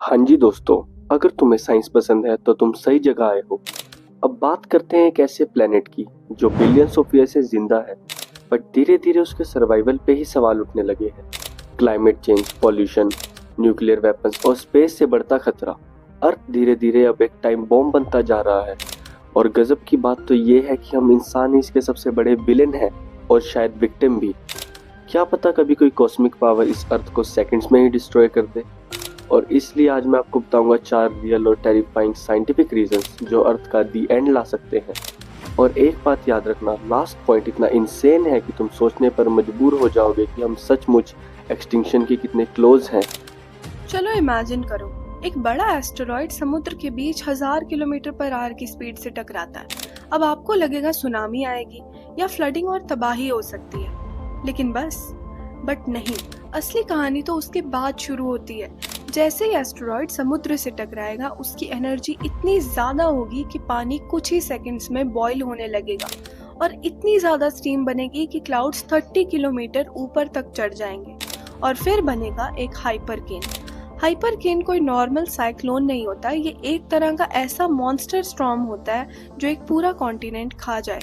हाँ जी दोस्तों, अगर तुम्हें साइंस पसंद है तो तुम सही जगह आए हो। अब बात करते हैं एक ऐसे प्लेनेट की जो बिलियंस ऑफ ईयर से जिंदा है, बट धीरे धीरे उसके सर्वाइवल पे ही सवाल उठने लगे हैं। Climate change, pollution, nuclear weapons और स्पेस से बढ़ता खतरा। अर्थ धीरे धीरे अब एक टाइम बॉम्ब बनता जा रहा है। और गजब की बात तो ये है कि हम इंसान ही इसके सबसे बड़े विलेन हैं और शायद विक्टिम भी। क्या पता कभी कोई कॉस्मिक पावर इस अर्थ को सेकंड्स में ही डिस्ट्रॉय कर दे। और इसलिए आज मैं आपको बताऊंगा 4 रियल और टेरिफाइंग साइंटिफिक रीजंस जो अर्थ का दी एंड ला सकते हैं। और एक बात याद रखना, लास्ट पॉइंट इतना इंसेन है कि तुम सोचने पर मजबूर हो जाओगे कि हम सचमुच एक्सटिंक्शन के कितने क्लोज हैं। चलो इमेजिन करो, एक बड़ा एस्टेरॉइड समुद्र के बीच 1000 किलोमीटर पर आवर की स्पीड से टकराता है। अब आपको लगेगा सुनामी आएगी या फ्लडिंग और तबाही हो सकती है, लेकिन बट नहीं, असली कहानी तो उसके बाद शुरू होती है। जैसे ही एस्टेरॉइड समुद्र से टकराएगा, उसकी एनर्जी इतनी ज्यादा होगी कि पानी कुछ ही सेकंड्स में बॉईल होने लगेगा और इतनी ज्यादा स्टीम बनेगी कि क्लाउड्स 30 किलोमीटर ऊपर तक चढ़ जाएंगे। और फिर बनेगा एक हाइपरकेन कोई नॉर्मल साइक्लोन नहीं होता, ये एक तरह का ऐसा मॉन्स्टर स्टॉर्म होता है जो एक पूरा कॉन्टिनेंट खा जाए।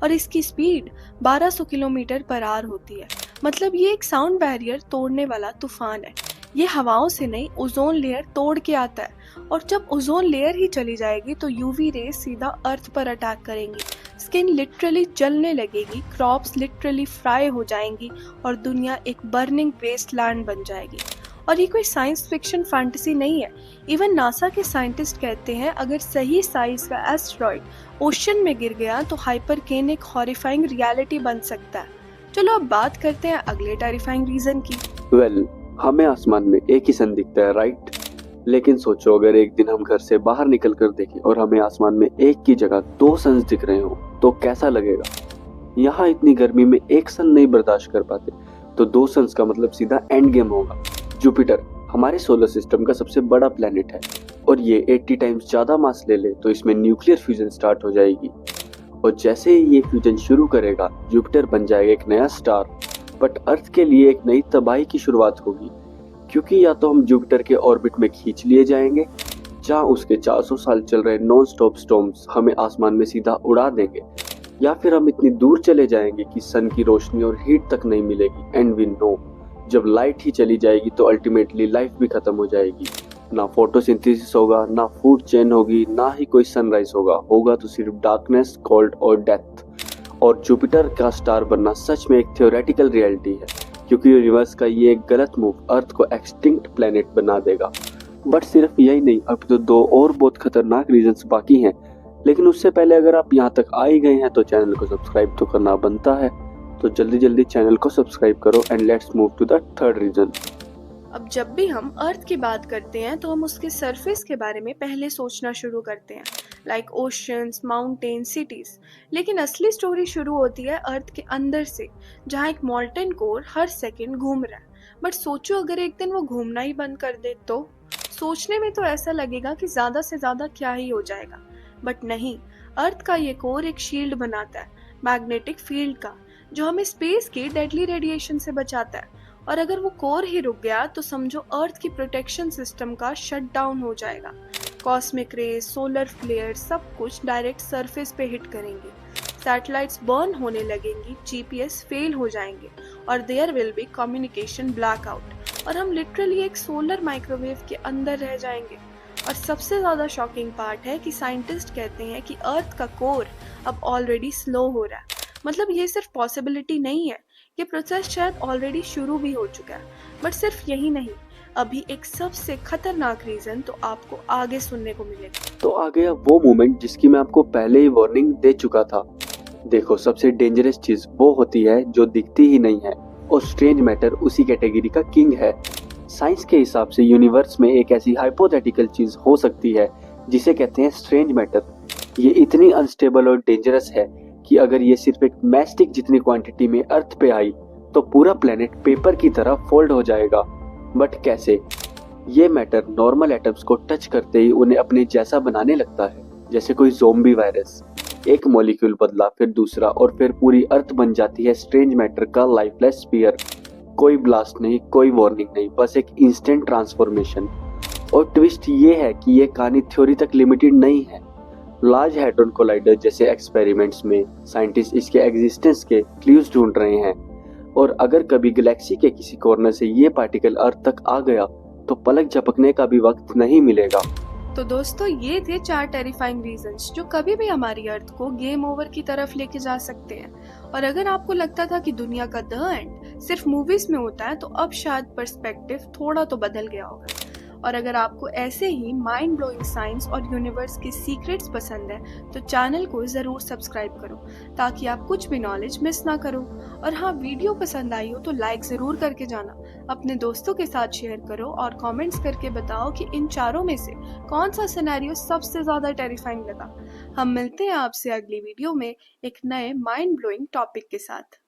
और इसकी स्पीड 1200 किलोमीटर पर आवर होती है। मतलब ये एक साउंड बैरियर तोड़ने वाला तूफान है। ये हवाओं से नहीं, ओजोन लेयर तोड़ के आता है। और जब ओजोन लेयर ही चली जाएगी तो यूवी रेज सीधा अर्थ पर अटैक करेंगी। स्किन लिटरली जलने लगेगी, क्रॉप्स लिटरली फ्राई हो जाएंगी और दुनिया एक बर्निंग वेस्टलैंड बन जाएगी। और ये कोई साइंस फिक्शन फैंटेसी नहीं है। इवन नासा के साइंटिस्ट कहते हैं अगर सही साइज का एस्टेरॉइड ओशन में गिर गया तो हाइपरकेन एक हॉरिफाइंग रियलिटी बन सकता है। चलो अब बात करते हैं अगले टेरिफाइंग रीजन की। हमें आसमान में एक ही सन दिखता है, राइट? लेकिन सोचो अगर एक दिन हम घर से बाहर निकल कर देखें और हमें आसमान में एक की जगह 2 सन्स दिख रहे हो तो कैसा लगेगा। यहाँ इतनी गर्मी में एक सन नहीं बर्दाश्त कर पाते, तो 2 सन्स का मतलब सीधा एंड गेम होगा। जुपिटर हमारे सोलर सिस्टम का सबसे बड़ा प्लेनेट है और ये 80 टाइम्स ज्यादा मास ले ले तो इसमें न्यूक्लियर फ्यूजन स्टार्ट हो जाएगी। और जैसे ही ये फ्यूजन शुरू करेगा, जुपिटर बन जाएगा एक नया स्टार। बट अर्थ के लिए एक नई तबाही की शुरुआत होगी, क्योंकि या तो हम जुपिटर के ऑर्बिट में खींच लिए जाएंगे, जहाँ उसके 400 साल चल रहे नॉन स्टॉप स्टॉर्म्स हमें आसमान में सीधा उड़ा देंगे, या फिर हम इतनी दूर चले जाएंगे कि सन की रोशनी और हीट तक नहीं मिलेगी। एंड वी नो, जब लाइट ही चली जाएगी तो अल्टीमेटली लाइफ भी खत्म हो जाएगी। ना फोटोसिंथेसिस होगा, ना फूड चेन होगी, ना ही कोई सनराइज होगा तो सिर्फ डार्कनेस, कोल्ड और डेथ। और जुपिटर का स्टार बनना सच में एक थियोरेटिकल रियलिटी है, क्योंकि यूनिवर्स का ये एक गलत मूव अर्थ को एक्सटिंक्ट प्लेनेट बना देगा। बट सिर्फ यही नहीं, अब तो 2 और बहुत खतरनाक रीजंस बाकी हैं। लेकिन उससे पहले अगर आप यहाँ तक आ ही गए हैं तो चैनल को सब्सक्राइब तो करना बनता है। तो जल्दी जल्दी चैनल को सब्सक्राइब करो and let's move to the third region. अब जब भी हम अर्थ की बात करते हैं तो हम उसके सरफेस के बारे में पहले सोचना शुरू करते हैं, लाइक ओशंस, माउंटेन, सिटीज। लेकिन असली स्टोरी शुरू होती है अर्थ के अंदर से, जहाँ एक मॉल्टन कोर हर सेकंड घूम रहा है। बट सोचो अगर एक दिन वो घूमना ही बंद कर दे तो? सोचने में तो ऐसा लगेगा कि ज्यादा से ज्यादा क्या ही हो जाएगा, बट नहीं। अर्थ का ये कोर एक शील्ड बनाता है, मैग्नेटिक फील्ड का, जो हमें स्पेस की डेडली रेडिएशन से बचाता है। और अगर वो कोर ही रुक गया तो समझो अर्थ की प्रोटेक्शन सिस्टम का शट डाउन हो जाएगा। कॉस्मिक रेज, सोलर फ्लेयर, सब कुछ डायरेक्ट सरफेस पे हिट करेंगे। सैटेलाइट्स बर्न होने लगेंगी, जीपीएस फेल हो जाएंगे और there will be communication blackout. और हम लिटरली एक सोलर माइक्रोवेव के अंदर रह जाएंगे। और सबसे ज्यादा शॉकिंग पार्ट है कि साइंटिस्ट कहते हैं कि अर्थ का कोर अब ऑलरेडी स्लो हो रहा है। मतलब ये सिर्फ पॉसिबिलिटी नहीं है, ये प्रोसेस शायद ऑलरेडी शुरू भी हो चुका है। बट सिर्फ यही नहीं, अभी एक सबसे खतरनाक रीजन तो आपको आगे सुनने को मिलेगा। तो आ गया वो मोमेंट जिसकी मैं आपको पहले ही वार्निंग दे चुका था। देखो, सबसे डेंजरस चीज वो होती है जो दिखती ही नहीं है, और स्ट्रेंज मैटर उसी कैटेगरी का किंग है। साइंस के हिसाब से यूनिवर्स में एक ऐसी हाइपोथेटिकल चीज हो सकती है जिसे कहते हैं स्ट्रेंज मैटर। ये इतनी अनस्टेबल और डेंजरस है कि अगर ये सिर्फ एक मैस्टिक जितनी क्वांटिटी में अर्थ पे आई तो पूरा प्लेनेट पेपर की तरह फोल्ड हो जाएगा। बट कैसे? ये मैटर नॉर्मल एटम्स को टच करते ही उन्हें अपने जैसा बनाने लगता है, जैसे कोई ज़ोंबी वायरस। एक मॉलिक्यूल बदला, फिर दूसरा, और फिर पूरी अर्थ बन जाती है स्ट्रेंज मैटर का लाइफलेस स्फीयर। कोई ब्लास्ट नहीं, कोई वार्निंग नहीं, बस एक इंस्टेंट ट्रांसफॉर्मेशन। और ट्विस्ट ये है कि ये कहानी थ्योरी तक लिमिटेड नहीं है। लार्ज हैड्रॉन कोलाइडर जैसे एक्सपेरिमेंट्स में साइंटिस्ट इसके एग्जिस्टेंस के क्लूज ढूंढ रहे हैं, और अगर कभी गैलेक्सी के किसी कॉर्नर से ये पार्टिकल अर्थ तक आ गया तो पलक झपकने का भी वक्त नहीं मिलेगा। तो दोस्तों, ये थे 4 टेरिफाइंग रीजंस जो कभी भी हमारी अर्थ को गेम ओवर की तरफ लेके जा सकते हैं। और अगर आपको लगता था कि दुनिया का द एंड सिर्फ मूवीज में होता है, तो अब शायद पर्सपेक्टिव थोड़ा तो बदल गया होगा। और अगर आपको ऐसे ही माइंड ब्लोइंग साइंस और यूनिवर्स के सीक्रेट्स पसंद है, तो चैनल को जरूर सब्सक्राइब करो ताकि आप कुछ भी नॉलेज मिस ना करो। और हाँ, वीडियो पसंद आई हो तो लाइक जरूर करके जाना, अपने दोस्तों के साथ शेयर करो और कमेंट्स करके बताओ कि इन चारों में से कौन सा सिनेरियो सबसे ज्यादा टेरिफाइंग लगा। हम मिलते हैं आपसे अगली वीडियो में एक नए माइंड ब्लोइंग टॉपिक के साथ।